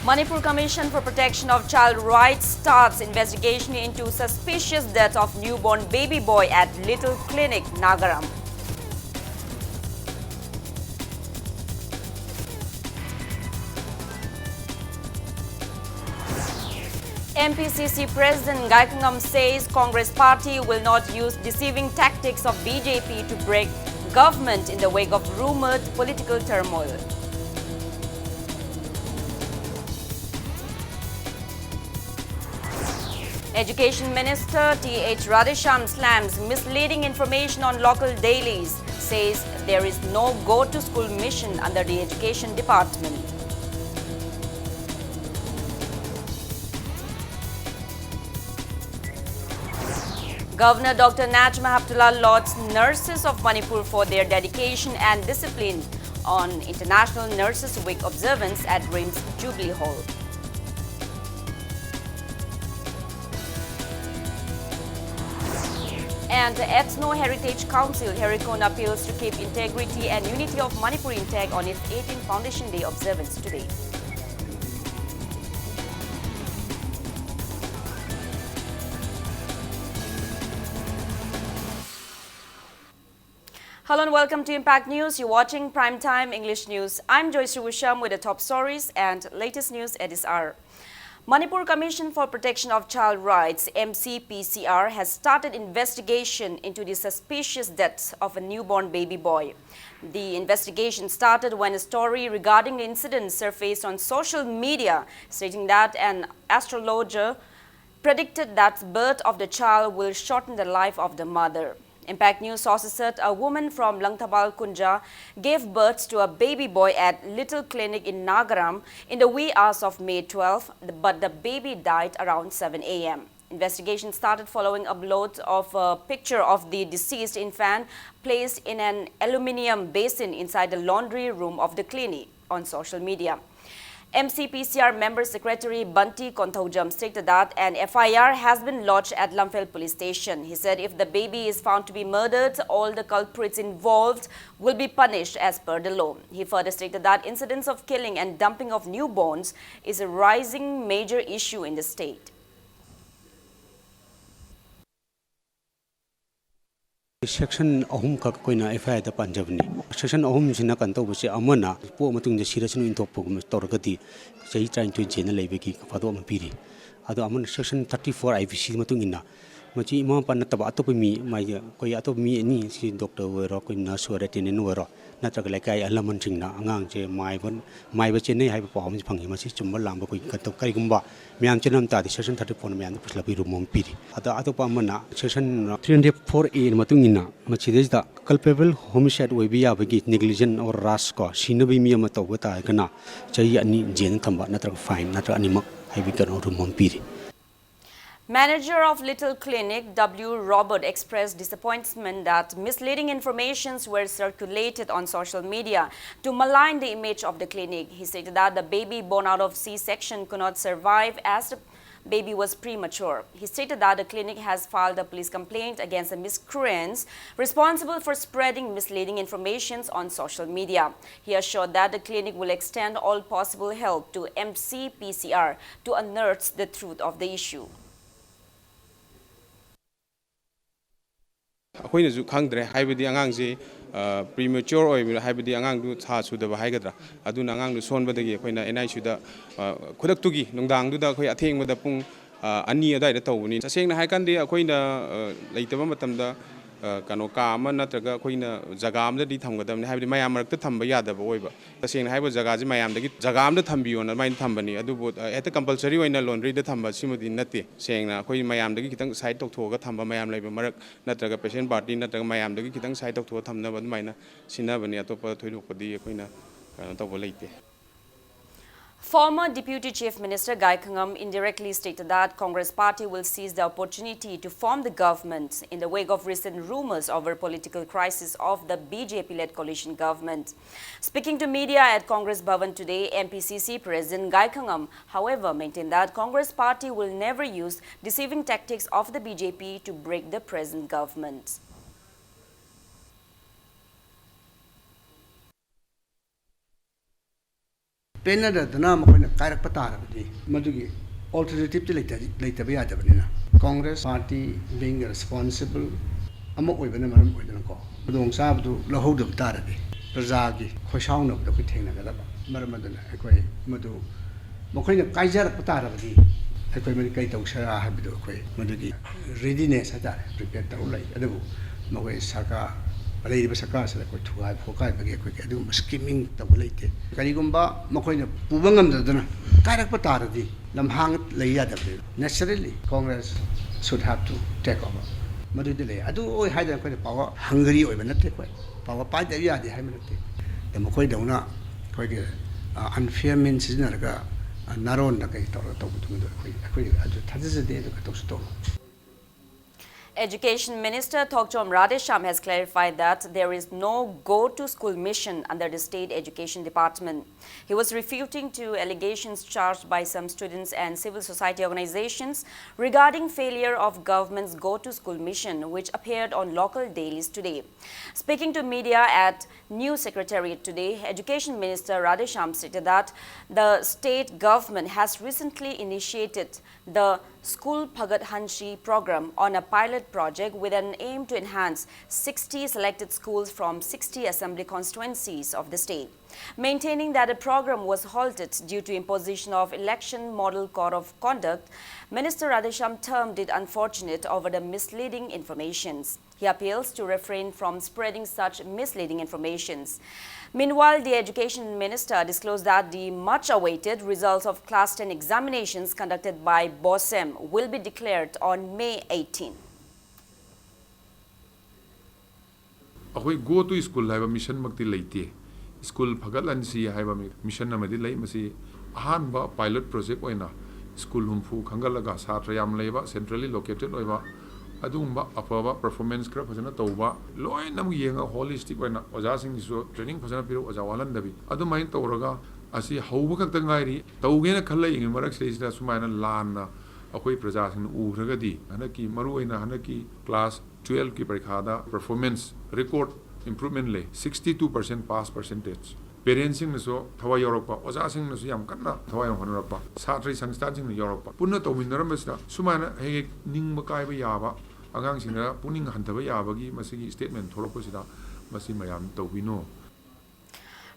Manipur Commission for Protection of Child Rights starts investigation into suspicious death of newborn baby boy at Little Clinic, Nagaram. MPCC President Gaikangam says Congress party will not use deceiving tactics of BJP to break government in the wake of rumored political turmoil. Education Minister T.H. Radhesham slams misleading information on local dailies, says there is no go-to-school mission under the Education Department. Governor Dr. Najma Heptulla lauds nurses of Manipur for their dedication and discipline on International Nurses Week observance at RIMS Jubilee Hall. And the Ethno Heritage Council, Herikon, appeals to keep integrity and unity of Manipur intact on its 18th Foundation Day observance today. Hello and welcome to Impact News. You're watching Primetime English News. I'm Joyce Rusham with the top stories and latest news at this hour. Manipur Commission for Protection of Child Rights, MCPCR, has started investigation into the suspicious death of a newborn baby boy. The investigation started when a story regarding the incident surfaced on social media, stating that an astrologer predicted that birth of the child will shorten the life of the mother. Impact News sources said a woman from Langtabal Kunja gave birth to a baby boy at Little Clinic in Nagaram in the wee hours of May 12, but the baby died around 7 a.m. Investigation started following uploads of a picture of the deceased infant placed in an aluminium basin inside the laundry room of the clinic on social media. MCPCR Member Secretary Bunty Konthaujam stated that an FIR has been lodged at Lamphel Police Station. He said if the baby is found to be murdered, all the culprits involved will be punished as per the law. He further stated that incidents of killing and dumping of newborns is a rising major issue in the state. Section ahum ka koina FIR da panjabni section ahum sina kan to buse amana po matung de sirasunu intop pugum torgati sei trying to jena lebeki fado am piri ado amana section 34 IPC matung inna machi ma pan taba atop mi mai koi atop mi ni si doctor wero koi nurse wero tenen wero natraga lekai alaman singna angang je mai ba chene hai pa am phangi masi chumbal lamba koi kato kai gumba mian chenam ta di section 34 mian pusla bi rumom piri ado atop amana section 304A matung inna machi da culpable homicide we bi abagi negligent or rash ko sinabi mi ama to ta kana chai ani jen thamba natraga fine natraga animak hai bi kan rumom piri. Manager of Little Clinic, W. Robert, expressed disappointment that misleading informations were circulated on social media to malign the image of the clinic. He stated that the baby born out of C-section could not survive as the baby was premature. He stated that the clinic has filed a police complaint against the miscreants responsible for spreading misleading information on social media. He assured that the clinic will extend all possible help to MCPCR to unearth the truth of the issue. Akoina ju khangdre haibadi angang je premature oi haibadi angang du tha su da haigadra aduna angang du son badagi akoina NI su da khudak tugi nungdang du da khoi atheng bada pung ani adai da tawni saseng na haikan de akoina leitaba matam da kano ka ama natraga akoina jaga am da di thamgadam haibadi mayam marak ta thamba yada ba oiba saseng na haiba jaga ji mayam da gi jaga am da thambiyo na main thambani adu bo eta compulsory oina laundry da thamba simudi nate seng na akoi mayam da gi kitang side tok thoga thamba mayam leiba marak natraga patient party natraga mayam da gi kitang side tok thoga thamna ba maina sinabani atopa thoidokpadi akoina kano tawba leite. Former Deputy Chief Minister Gaikangam indirectly stated that Congress party will seize the opportunity to form the government in the wake of recent rumors over political crisis of the BJP-led coalition government. Speaking to media at Congress Bhavan today, MPCC President Gaikangam, however, maintained that Congress party will never use deceiving tactics of the BJP to break the present government. ꯄꯦꯟꯅꯗꯅ ꯃꯈꯣꯏꯅ ꯀꯥꯏꯔꯛꯄ ꯇꯥꯔꯕꯗꯤ ꯃꯗꯨꯒꯤ ꯑꯣꯜꯇꯔꯅꯦꯇꯤꯚꯇꯤ ꯂꯩꯇꯕ ꯌꯥꯗꯕꯅꯤꯅ Congress party being responsible ꯑꯃ ꯑꯣꯏꯕꯅ ꯃꯔꯝ ꯑꯣꯏꯗꯅꯀꯣ ꯈꯨꯗꯣꯡꯆꯥꯕꯗꯨ ꯂꯧꯍꯧꯗꯕ ꯇꯥꯔꯗꯤ ꯄ꯭ꯔꯖꯥꯒꯤ ꯈꯣꯏꯁꯥꯎꯅꯕꯗ ꯑꯩꯈꯣꯏ ꯊꯦꯡꯅꯒꯗꯕ ꯃꯔꯝ ꯑꯗꯨꯅ ꯑꯩꯈꯣꯏ ꯃꯗꯨ ꯃꯈꯣꯏꯅ ꯀꯥꯏꯖꯔꯛꯄ ꯇꯥꯔꯕꯗꯤ ꯑꯩꯈꯣꯏ ꯃꯗꯨ ꯀꯩ ꯇꯧꯁꯤꯔꯥ ꯍꯥꯏꯕꯗꯨ ꯑꯩꯈꯣꯏ ꯃꯗꯨꯒꯤ ꯔꯦꯗꯤꯅꯦꯁ ꯍꯥꯏꯇꯥꯔꯦ ꯄ꯭ꯔꯤꯄꯦꯌꯔ ꯇꯧꯔ ꯂꯩ ꯑꯗꯨꯕꯨ ꯃꯈꯣꯏ ꯁꯔꯀꯥꯔ ꯂꯩꯔꯤꯕ ꯁꯔꯀꯥꯔꯁꯤꯗ ꯑꯩꯈꯣꯏ ꯊꯨꯒꯥꯏꯕ ꯈꯣꯠꯀꯥꯏꯕꯒꯤ ꯑꯩꯈꯣꯏꯒꯤ ꯑꯗꯨꯒꯨꯝꯕ ꯁ꯭ꯀꯤꯃꯤꯡ ꯇꯧꯕ ꯂꯩꯇꯦ ꯀꯔꯤꯒꯨꯝꯕ ꯃꯈꯣꯏꯅ ꯄꯨꯕ ꯉꯝꯗꯗꯅ ꯀꯥꯏꯔꯛꯄ ꯇꯥꯔꯗꯤ ꯂꯝꯍꯥꯡ ꯂꯩ ꯌꯥꯗꯕꯅꯤ ꯅꯦꯆꯔꯦꯂꯤ ꯀꯣꯡꯒ꯭ꯔꯦꯁ ꯁꯨꯗ ꯍꯦꯞ ꯇꯨ ꯇꯦꯛ ꯑꯣꯚꯔ ꯃꯗꯨꯗꯤ ꯂꯩ ꯑꯗꯨ ꯑꯣꯏ ꯍꯥꯏꯗꯅ ꯑꯩꯈꯣꯏꯅ ꯄꯥꯋꯔ ꯍꯪꯒꯔꯤ ꯑꯣꯏꯕ ꯅꯠꯇꯦ ꯑꯩꯈꯣꯏ ꯄꯥꯋꯔ ꯄꯥꯏꯗꯕ ꯌꯥꯗꯦ ꯍꯥꯏꯕ ꯅꯠꯇꯦ ꯃꯈꯣꯏꯗꯧꯅ ꯑꯩꯈꯣꯏꯒꯤ ꯑꯟꯐꯤꯌꯔ ꯃꯤꯟ ꯁꯤꯖꯤꯟꯅꯔꯒ ꯅꯥꯔꯣꯟꯗ ꯀꯩ ꯇꯧꯔꯒ ꯇꯧꯕꯗꯨꯃꯗꯣ ꯑꯩꯈꯣꯏ ꯑꯗꯨ ꯊꯥꯖꯖꯗꯦ ꯑꯗꯨꯒ ꯇꯧꯁꯨ ꯇꯧꯔꯣꯏ. Education Minister Thokchom Radhesham has clarified that there is no go-to-school mission under the State Education Department. He was refuting to allegations charged by some students and civil society organizations regarding failure of government's go-to-school mission, which appeared on local dailies today. Speaking to media at News Secretariat today, Education Minister Radhesham stated that the state government has recently initiated the School Bhagat Hanshi program on a pilot project with an aim to enhance 60 selected schools from 60 assembly constituencies of the state. Maintaining that the program was halted due to imposition of election model code of conduct, Minister Radhesham termed it unfortunate over the misleading informations. He appeals to refrain from spreading such misleading informations. Meanwhile, the Education Minister disclosed that the much-awaited results of Class 10 examinations conducted by BOSEM will be declared on May 18. Ahoy go to school have a mission makti leite. School Bhagat si have a mission namadi lay masi ahanba pilot project oina. School humfu kangalaga satrayam leba centrally located oiba. Adumba afaba performance crap hasana tauba loy nam yenga holistic oina oja sing so training hasana piru oja walan dabi adu main tawraga asi hauba khakta ngairi tawgena khalla ing marak seisda sumaina lanna akoi praja sing uragadi hanaki maru oina hanaki class 12 ki parikha performance record improvement le 62% pass percentage parents sing so thawai yorokpa oja sing so yam kanna thawai honorapa satri sangstan sing yorokpa punna tawminaram basna sumaina he ningba kaiba yaba agang singna puning hantaba yabagi masigi statement thoroposida masi mayam tawbino.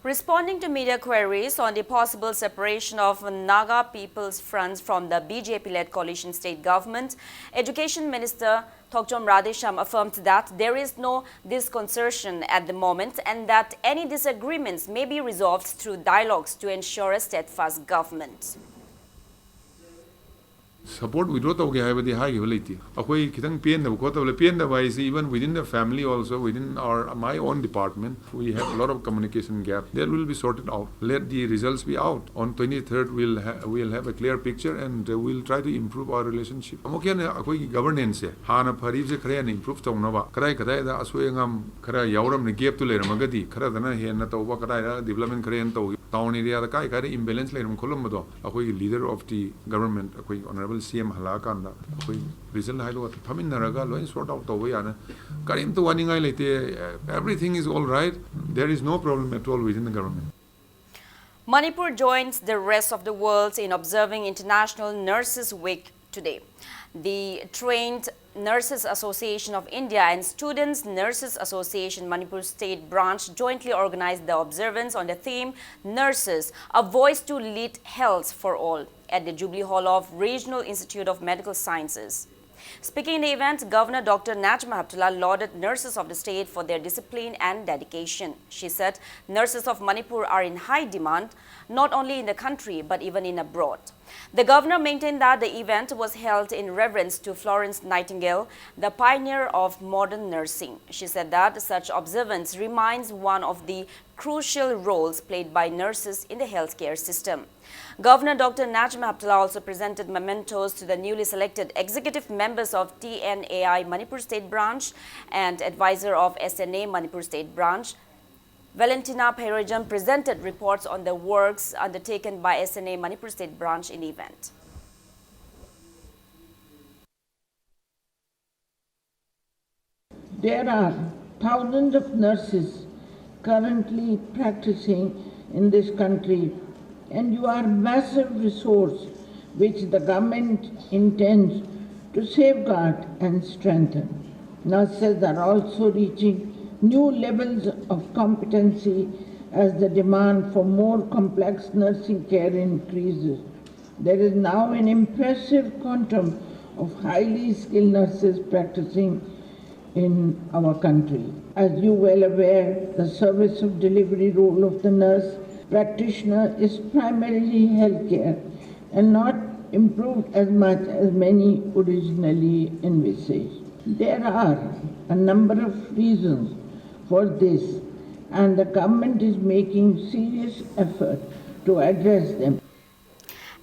Responding to media queries on the possible separation of Naga People's Front from the BJP-led coalition state government, Education Minister Thokchom Radhesham affirmed that there is no disconcertion at the moment and that any disagreements may be resolved through dialogues to ensure a steadfast government. Support withdraw to have the high ability. Akoi kitang pain the quota pain the wise even within the family also within our my own department we have a lot of communication gap. There will be sorted out. Let the results be out. On 23rd we'll have a clear picture and we'll try to improve our relationship. Amokian akoi governance hana pharib se khare improve tawnaba. Karai kadai da aswengam khara yauram ne gap to le ramagadi khara dana he na tawba kadai development khare en taw town area da kai kai imbalance le ram kholom do. Akoi leader of the government akoi honorable CM halakanda akoi result hailo thamin naraga loin sort out to yana karim to warning lete everything is all right there is no problem at all within the government. Manipur joins the rest of the world in observing International Nurses Week today. The Trained Nurses Association of India and Students Nurses Association Manipur State Branch jointly organized the observance on the theme Nurses, a Voice to Lead Health for All at the Jubilee Hall of Regional Institute of Medical Sciences. Speaking in the event, Governor Dr. Najma Heptullah lauded nurses of the state for their discipline and dedication. She said nurses of Manipur are in high demand, not only in the country but even in abroad. The governor maintained that the event was held in reverence to Florence Nightingale, the pioneer of modern nursing. She said that such observance reminds one of the crucial roles played by nurses in the healthcare system. Governor Dr. Najma Heptullah also presented mementos to the newly selected executive members of TNAI Manipur State Branch and advisor of SNA Manipur State Branch. Valentina Phairajan presented reports on the works undertaken by SNA Manipur State Branch in the event. There are thousands of nurses currently practicing in this country and you are a massive resource which the government intends to safeguard and strengthen. Nurses are also reaching new levels of competency as the demand for more complex nursing care increases. There is now an impressive quantum of highly skilled nurses practicing in our country. As you well aware, the service of delivery role of the nurse practitioner is primarily healthcare and not improved as much as many originally envisaged. There are a number of reasons for this, and the government is making serious effort to address them.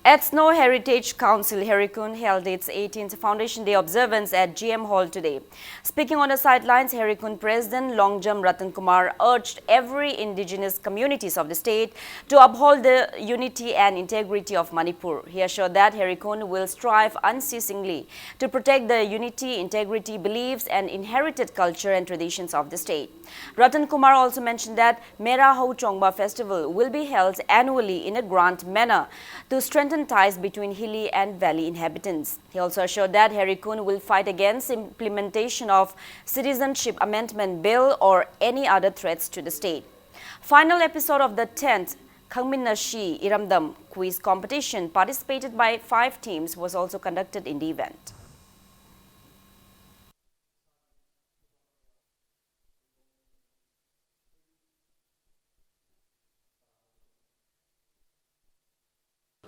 Ethno Heritage Council Herikun held its 18th Foundation Day observance at GM Hall today. Speaking on the sidelines, Herikun President Longjam Ratan Kumar urged every indigenous communities of the state to uphold the unity and integrity of Manipur. He assured that Herikun will strive unceasingly to protect the unity, integrity, beliefs and inherited culture and traditions of the state. Ratan Kumar also mentioned that Mera Ho Chongba festival will be held annually in a grand manner to strengthen ties between hilly and valley inhabitants. He also assured that Herikun will fight against implementation of Citizenship Amendment Bill or any other threats to the state. Final episode of the 10th Khangminashi Iramdam quiz competition participated by 5 teams was also conducted in the event.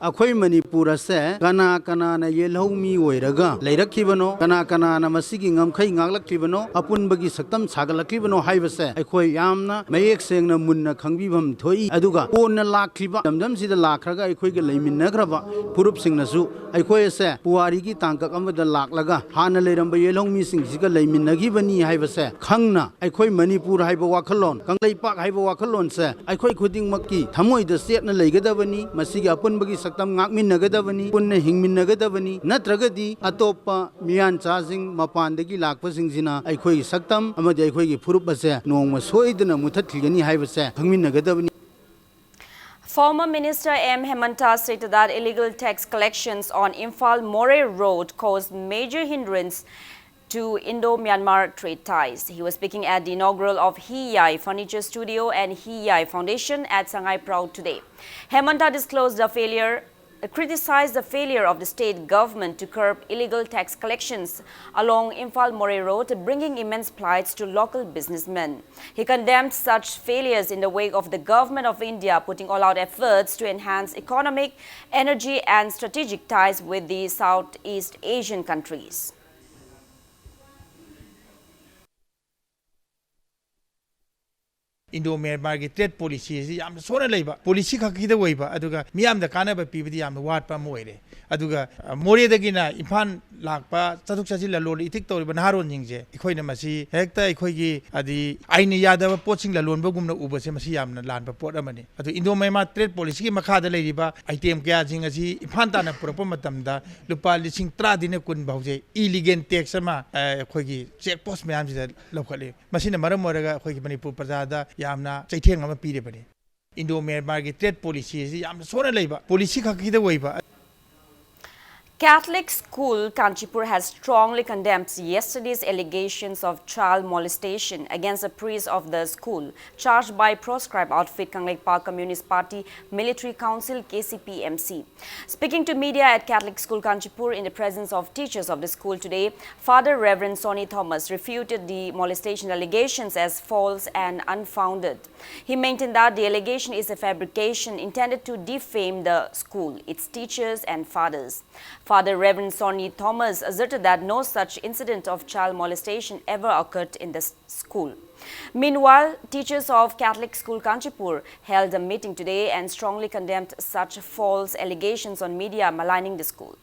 अखोई मणिपुर से कना कना न येलौमी ओइरगा लेरखिबनो कना कना न मसिगी ngमखै ngakलखिबनो अपुनबगी सक्तम सागलखिबनो हाइबसे अखोई यामना मयेक सेंगना मुन्ना खंगबिबम थोई अदुगा कोन लाखिबा दमदम सिदा लाखरगा अखोई लेमिनग्रबा पुरुप सिंगनसु अखोई से पुवारीगी तांकक अमदा लाखलगा हाना लेरंब येलौमी सिंगसिगा लेमिनगिबनी हाइबसे खंगना अखोई मणिपुर हाइबा वाखलोन कंगलैपाक हाइबा वाखलोन से अखोई खुदिंगमक्की थमोइदा सेटना लेगदबनी मसिगी अपुनबगी तम ngakminnagadaबनी पुन्ना हिंगमिnnagadaबनी नत्रगदी अतोप्पा मियान चासिंग मपानदगी लाखपसिंगसिना अखोई सक्तम अमदि अखोई फुरुप असे Nongma सोइदना मुथाथिगनी हाइबसे खंगमिnnagadaबनी. Former Minister M. Hemanta stated that illegal tax collections on Imphal-Moray Road caused major hindrance to Indo-Myanmar trade ties. He was speaking at the inaugural of Hiyai Furniture Studio and Hiyai Foundation at Shanghai Proud today. Hemanta criticized the failure of the state government to curb illegal tax collections along Imphal-Moray Road, bringing immense plights to local businessmen. He condemned such failures in the wake of the government of India putting all-out efforts to enhance economic, energy and strategic ties with the Southeast Asian countries. Indo-Myanmar की trade policy है याम सोना लेबा policy खकीदा वइबा अदुगा मियाम द कानाबा पीबदी याम वाटपा मोइरे अदुगा मोरेदगिना इम्फान लाकपा चथुक चजिल लोन इथिक तोरिबा नहारोन जिंगजे इखोइना मसी हेक्ता इखोइगी अदि आइन यादव पोचिंग लोनबगुमना उबसे मसी यामना लानबा पोट अमनि अदु इंडो-म्यांमार ट्रेड पॉलिसी की मखादा लेरिबा आइटम क्या जिंग असि इम्फान ताना पुरपा मतमदा लुपा लिसिंग 30 दिन कुन भाउजे इलीगल टैक्स अमा अखोइगी चेक पोस्ट म्याम जिदा लौखले मसिना मरम मोरगा अखोइगी मणिपुर प्रजादा यामना चैथेंग अमा पीरेबनी इंडो-म्यांमार की ट्रेड पॉलिसी है याम सोना लेबा पॉलिसी खकीदा वइबा. Catholic school Kanchipur has strongly condemned yesterday's allegations of child molestation against a priest of the school, charged by proscribed outfit Kanglekpa Communist Party Military Council KCPMC. Speaking to media at Catholic school Kanchipur in the presence of teachers of the school today, Father Reverend Sonny Thomas refuted the molestation allegations as false and unfounded. He maintained that the allegation is a fabrication intended to defame the school, its teachers and fathers. Father Reverend Sonny Thomas asserted that no such incident of child molestation ever occurred in the school. Meanwhile, teachers of Catholic school Kanchipur held a meeting today and strongly condemned such false allegations on media maligning the school.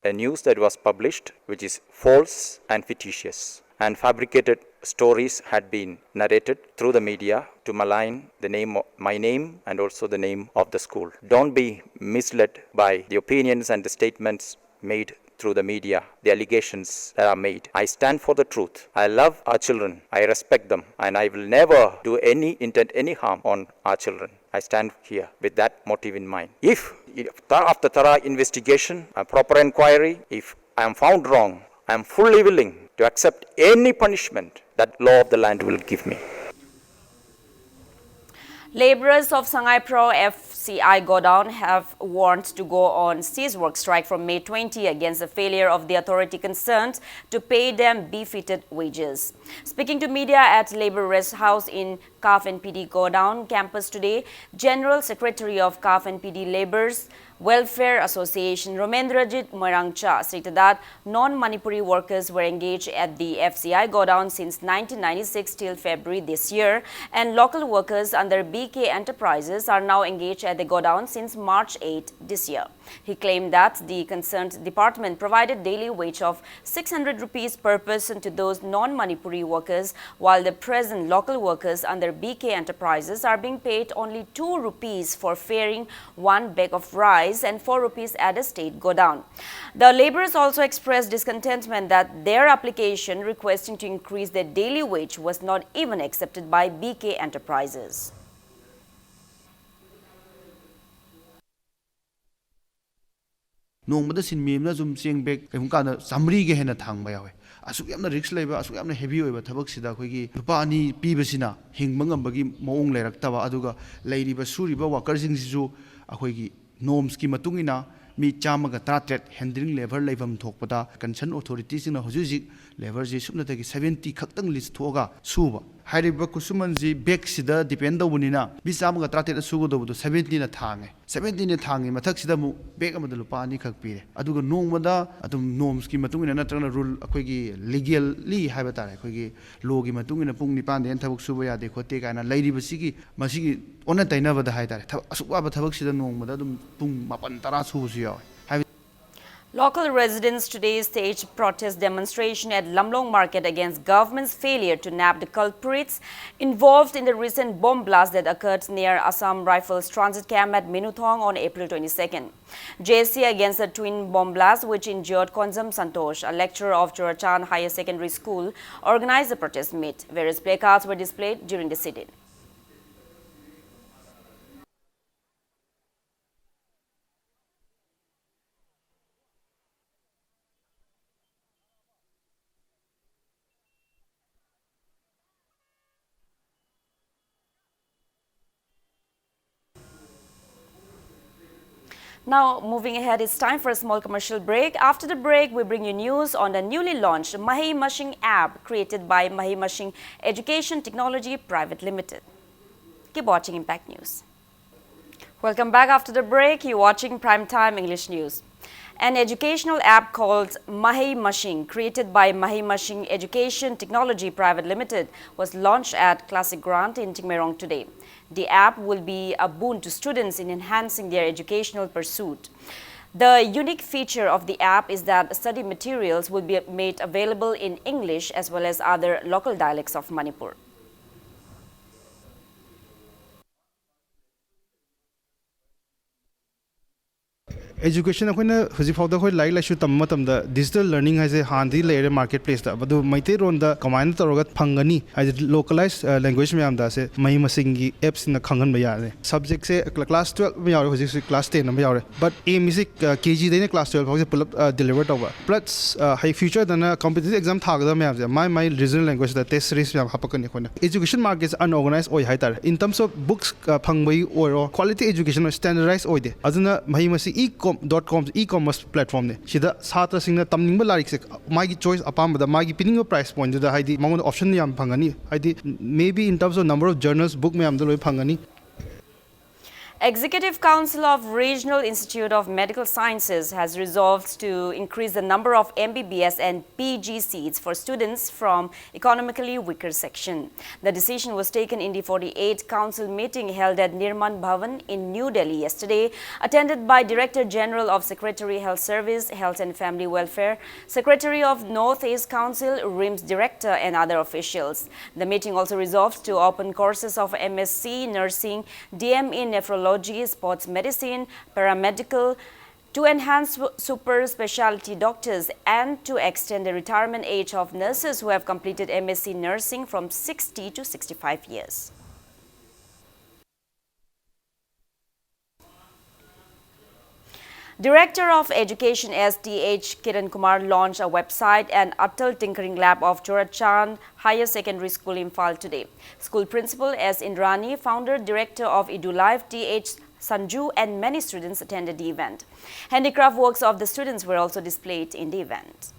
A news that was published which is false and fictitious, and fabricated stories had been narrated through the media to malign the name, my name and also the name of the school. Don't be misled by the opinions and the statements made through the media the allegations that are made. I stand for the truth. I love our children. I respect them. And I will never do intend any harm on our children. I stand here with that motive in mind. If after thorough investigation, a proper inquiry, if I am found wrong, I am fully willing to accept any punishment that law of the land will give me. Laborers of Sangay Pro FCI Godown have warned to go on cease work strike from May 20 against the failure of the authority concerned to pay them befitted wages. Speaking to media at Labor Rest House in CAF and PD Godown campus today, General Secretary of CAF and PD Labor's Welfare Association Romendrajit Moirangcha stated that non-Manipuri workers were engaged at the FCI Godown since 1996 till February this year, and local workers under BK Enterprises are now engaged at the Godown since March 8 this year. He claimed that the concerned department provided daily wage of 600 rupees per person to those non-Manipuri workers, while the present local workers under BK Enterprises are being paid only 2 rupees for faring 1 bag of rice and 4 rupees at a state Godown. The laborers also expressed discontentment that their application requesting to increase their daily wage was not even accepted by BK Enterprises. नोंबदा सिन मेमना जुम Cheng bag कम काना summary के हेना थांग यावे असुक यामना risk लेबा असुक यामना heavy ओइबा थबक सिदा खोगी लुपा अनि पीबसिना हिंगबा ngambagi मौंग लेरक्तबा अदुगा लेरिबा सुरिबा worker सिंग सिजु अखोगी नॉर्म्स की मतुंगिना मी चामगा 38 हैंडलिंग लेबर लेबम थोकपदा कंसर्न अथॉरिटी सिंग हुजुजिक लेबर जी सुमनतगी 70 खक्तंग लिस्ट थोगा सुबा हाइरिबा कुसुमन जी बेक सिदा डिपेंड दवनिना बी चामगा 38 सुगो दबदो 70 ना थांगे 70 ने थांगे मथक सिदा मु बेक अमदा लुपा अनि खक पीरे अदुगा नोंगमदा अदुम नॉर्म्स की मतुंगिना नत्रना रूल अखोगी लीगली हाइबा तारे अखोगी लॉ की मतुंगिना पुंग निपान देन थबक सुबा यादे खोते काना लेरिबा सिगी मसिगी ओना तैनाबदा हाइ तारे असुकवा थबक सिदा नोंगमदा अदुम पुंग मापन तरा सुबसु यावे. Local residents today staged protest demonstration at Lamlong Market against government's failure to nab the culprits involved in the recent bomb blast that occurred near Assam Rifles transit camp at Menuthong on April 22nd. JSC against the twin bomb blast which injured Konzam Santosh, a lecturer of Chorachan Higher Secondary School, organized the protest meet. Various placards were displayed during the sit-in. Now, moving ahead, it's time for a small commercial break. After the break, we bring you news on the newly launched Mahi Mashing app created by Mahi Mashing Education Technology Private Limited. Keep watching Impact News. Welcome back after the break. You're watching Primetime English News. An educational app called Mahi Mashing, created by Mahi Mashing Education Technology Private Limited, was launched at Classic Grant in Tingmerong today. The app will be a boon to students in enhancing their educational pursuit. The unique feature of the app is that study materials will be made available in English as well as other local dialects of Manipur. Education अखोइना हजिफाउदा खोइ like लाइसु तम मतमदा digital learning हाइजे हांदी लेरे market place दा बदु मैते रोन दा कमाइन तरोगा फंगनी हाइजे localise language में आमदा से मही मसिंगी apps न खंगन बया रे सब्जेक्ट से क्लास 12 में यारे हजि क्लास 10 में यारे बट एम इज केजी देने क्लास 12 फाउसे पुल डिलीवर तोबा प्लस हाई फ्यूचर दना कॉम्पिटिटिव एग्जाम थागदा में आमजे माय रीजनल लैंग्वेज दा टेस्ट सीरीज में हापकने खोना एजुकेशन मार्केट अनऑर्गेनाइज ओय हाइतार इन टर्म्स ऑफ बुक्स फंगबई ओरो क्वालिटी एजुकेशन स्टैंडर्डाइज ओयदे अदुना मही मसि .com e-commerce platform ne sida satra singna tamningba larik se magi choice apamba magi pinning price point da haidi mangon option yam phangani haidi maybe in terms of number of journals book me am da loi phangani. Executive Council of Regional Institute of Medical Sciences has resolved to increase the number of MBBS and PG seats for students from economically weaker section. The decision was taken in the 48th Council meeting held at Nirman Bhavan in New Delhi yesterday, attended by Director General of Secretary Health Service, Health and Family Welfare, Secretary of North East Council, RIMS Director and other officials. The meeting also resolved to open courses of MSc Nursing, DME Nephrology, Sports Medicine, Paramedical, to enhance super specialty doctors and to extend the retirement age of nurses who have completed MSc nursing from 60 to 65 years. Director of Education SDH Kiran Kumar launched a website and Atal Tinkering Lab of Chorachand Higher Secondary School Imphal today. School principal S. Indrani, founder director of EduLife TH Sanju and many students attended the event. Handicraft works of the students were also displayed in the event.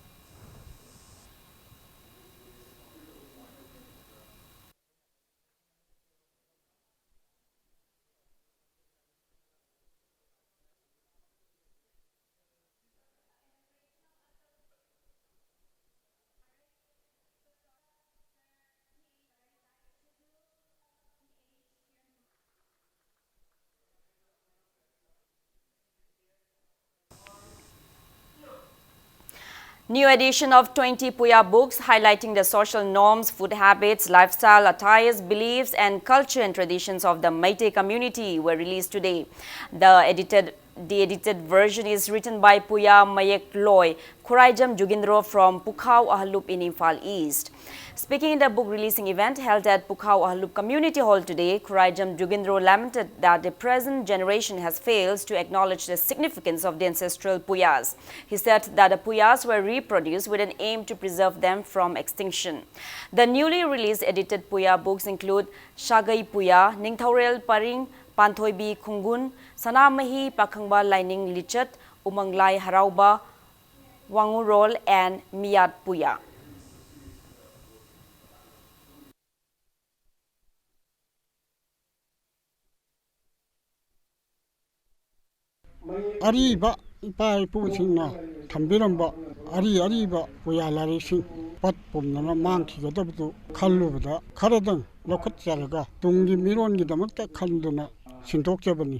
New edition of 20 Puya books highlighting the social norms, food habits, lifestyle, attires, beliefs and culture and traditions of the Meitei community were released today. The edited version is written by Puya Mayek Loy, Khuraijam Jugindro from Pukhao Ahalup in Imphal East. Speaking in the book releasing event held at Pukhao Ahalup Community Hall today, Khuraijam Jugindro lamented that the present generation has failed to acknowledge the significance of the ancestral Puyas. He said that the Puyas were reproduced with an aim to preserve them from extinction. The newly released edited Puya books include Shagai Puya, Ningthaurel Paring, Panthoibi Khungun, Sanamahi Pakhangba Laining Lichat, Umanglai Harauba, Wangurol and Miyat Puya. Ariba ipa ipusinna thambiramba ariba puya larisi pat pomnana mangkhigadabdu khallubada kharadang lokhat chalaga tunggi mirongi damakta khanduna sintokjabani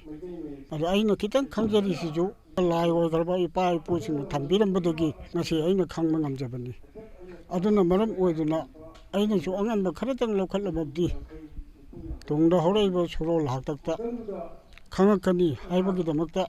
ari aina kitang khangjarisiju lai oigarba ipa ipusinna thambirambadagi ngasi aina khangma ngamjabani aduna maram oiduna aina su angamba kharadang lokhatlabdi tungda horaiba surol haktakta khangakani haibagidamata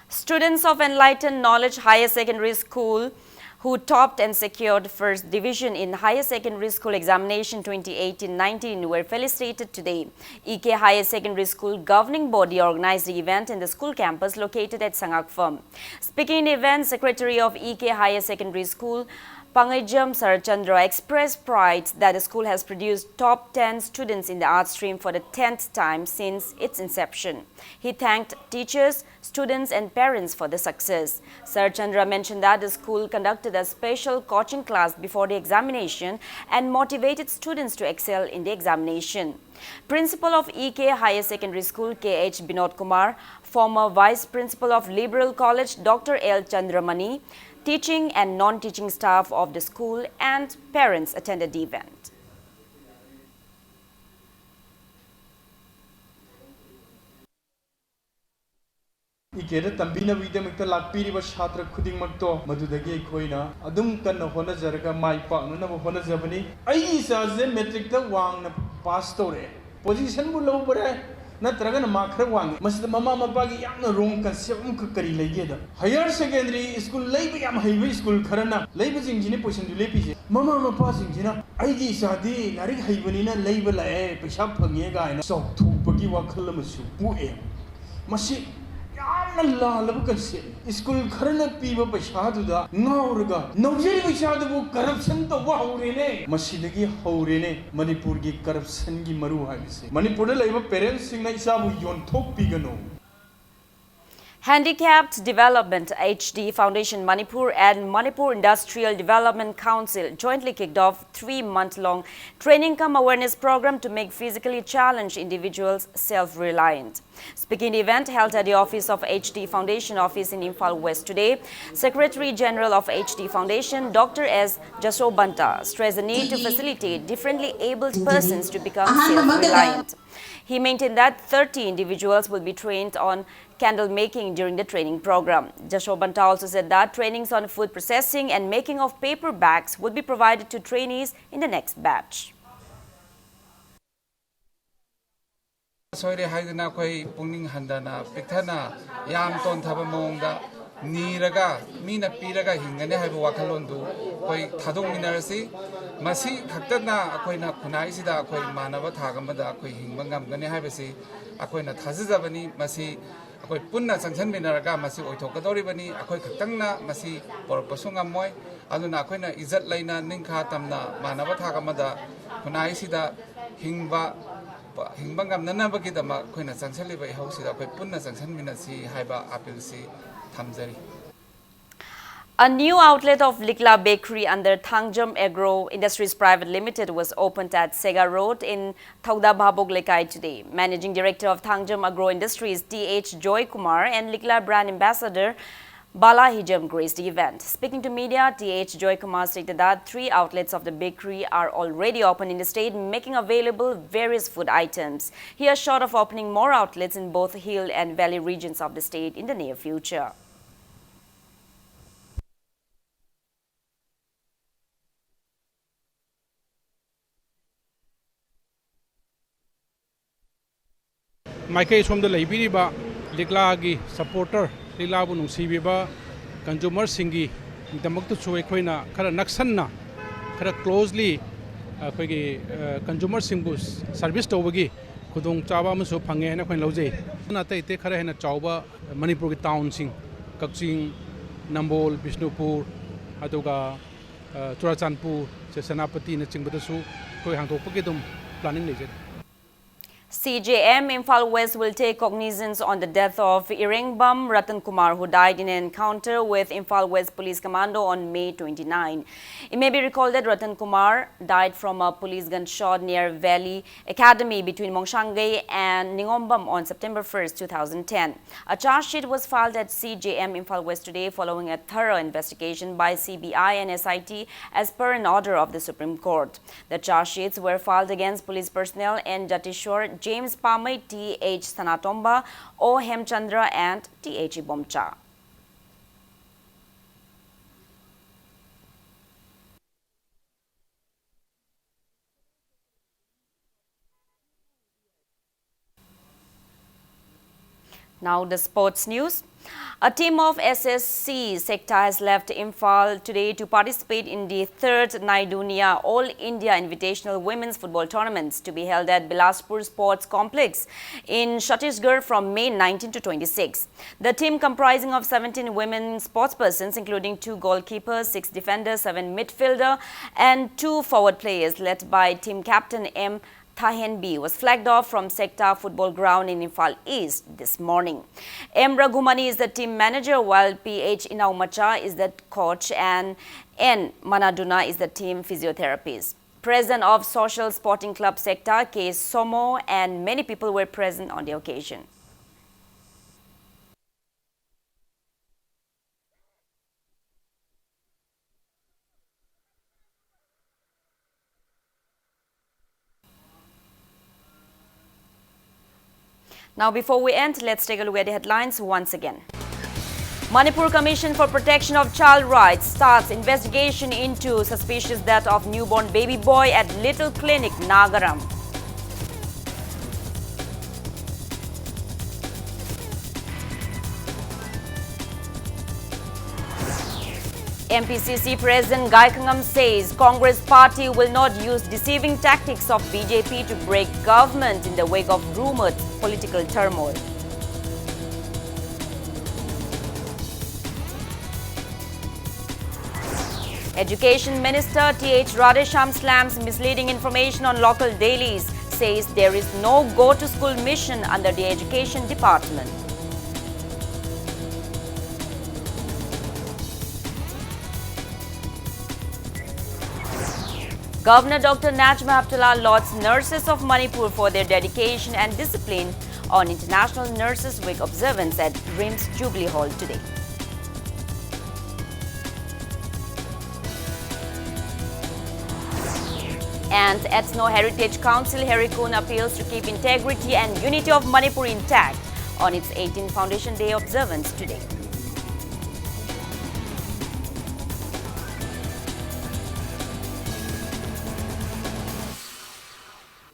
Students of Enlightened Knowledge Higher Secondary School who topped and secured first division in Higher Secondary School Examination 2018-19 were felicitated today. EK Higher Secondary School governing body organized the event in the school campus located at Sangak Farm. Speaking in the event, Secretary of EK Higher Secondary School Pangajam Sarachandra expressed pride that the school has produced top 10 students in the art stream for the 10th time since its inception. He thanked teachers, students and parents for the success. Sarachandra mentioned that the school conducted a special coaching class before the examination and motivated students to excel in the examination. Principal of EK Higher Secondary School KH Binod Kumar, former Vice Principal of Liberal College Dr. L. Chandramani, teaching and non-teaching staff of the school and parents attended the event. Ikeda tambina vidamikta lakpiriba chhatra khudingmakto madudagi khoina adum kanna honajaraga mai pakna honajabani ai saje metric ta wangna pass tore position bu lobare natraga na makhra wang masida mama mapagi yamna wrong concept kari legeda higher secondary school leiba yam high school kharana leiba jingjini position du lepise mama mapa jingjina aigi sadi larik haibani na leiba lae paisa phange ga na sok thupagi wakhal masu pue masi school kharana piba paisa ngauraga naujeri paisa du corruption to waurene masidagi haurene manipur gi corruption gi maru haibise manipur la laiba parents singna isabu yonthok pigano. Handicapped Development HD Foundation Manipur and Manipur Industrial Development Council jointly kicked off 3-month-long training cum awareness program to make physically challenged individuals self-reliant. Speaking the event held at the office of HD Foundation office in Imphal West today, Secretary General of HD Foundation Dr. S. Jasobanta stressed the need to facilitate differently abled persons to become self-reliant. He maintained that 30 individuals will be trained on candle making during the training program. Jasobanta also said that trainings on food processing and making of paper bags would be provided to trainees in the next batch. Soire haidana koi pungning handana pikthana yam ton thaba mongda niraga mina piraga hingane haibu wakhalondu koi thadong minarasi masi khaktana akoina khunai sida koi manaba thagamada koi hingbangam gane haibasi akoina thajabani masi akoi punna sangsan minaraga masi oithokadoribani akoi khaktangna masi porpasungam moi aduna akoina izat laina ningkha tamna manaba thagamada khunai sida hingba hingbangam nanabagi dama koina changsaliba ihausida koi punna changsanminasi haiba apilsi thamjari. A new outlet of Likla Bakery under Thangjam Agro Industries Private Limited was opened at Sega Road in Thauda Bhabog Lekai today. Managing Director of Thangjam Agro Industries T.H. Joy Kumar and Likla Brand Ambassador Bala Hijam graced the event. Speaking to media, T.H. Joy Kumar stated that 3 outlets of the bakery are already open in the state, making available various food items. He assured of opening more outlets in both hill and valley regions of the state in the near future. Maikei somda leibiriba Likla gi supporter Likla bu nungsibiba consumer singi damaktu chu ekhoina khara naksanna khara closely akhoi consumer singbu service tawbagi khudong chaba amasu phange na khoin loje na tai te khara hena chawba Manipur gi town sing Kakching Nambol Bishnupur aduga Churachandpur Senapati na chingbadasu khoi hangtokpagi dum planning leje. CJM Imphal West will take cognizance on the death of Irengbam Ratan Kumar, who died in an encounter with Imphal West Police Commando on May 29. It may be recalled that Ratan Kumar died from a police gunshot near Valley Academy between Mongshangai and Ningombam on September 1, 2010. A charge sheet was filed at CJM Imphal West today following a thorough investigation by CBI and SIT as per an order of the Supreme Court. The charge sheets were filed against police personnel and Jatishwar James Pamay, T.H. Sanatomba, O. Hemchandra and T.H. Bomcha. Now the sports news. A team of SSC sector has left Imphal today to participate in the 3rd Naidunia All India Invitational Women's Football Tournaments to be held at Bilaspur Sports Complex in Chhattisgarh from May 19 to 26. The team, comprising of 17 women sportspersons, including 2 goalkeepers, 6 defenders, 7 midfielder and 2 forward players, led by team captain M. Thahen B, was flagged off from Sector Football Ground in Imphal East this morning. M. Raghumani is the team manager, while P.H. Inaumacha is the coach and N. Manaduna is the team physiotherapist. President of Social Sporting Club Sector, K. Somo, and many people were present on the occasion. Now, before we end, let's take a look at the headlines once again. Manipur Commission for Protection of Child Rights starts investigation into suspicious death of newborn baby boy at Little Clinic, Nagaram. MPCC President Gaikangam says Congress party will not use deceiving tactics of BJP to break government in the wake of rumored political turmoil. Education Minister T.H. Radhesham slams misleading information on local dailies, says there is no go-to-school mission under the Education Department. Governor Dr. Najma Heptulla lauds nurses of Manipur for their dedication and discipline on International Nurses Week observance at RIMS Jubilee Hall today. And Ethno Heritage Council Herikun appeals to keep integrity and unity of Manipur intact on its 18th Foundation Day observance today.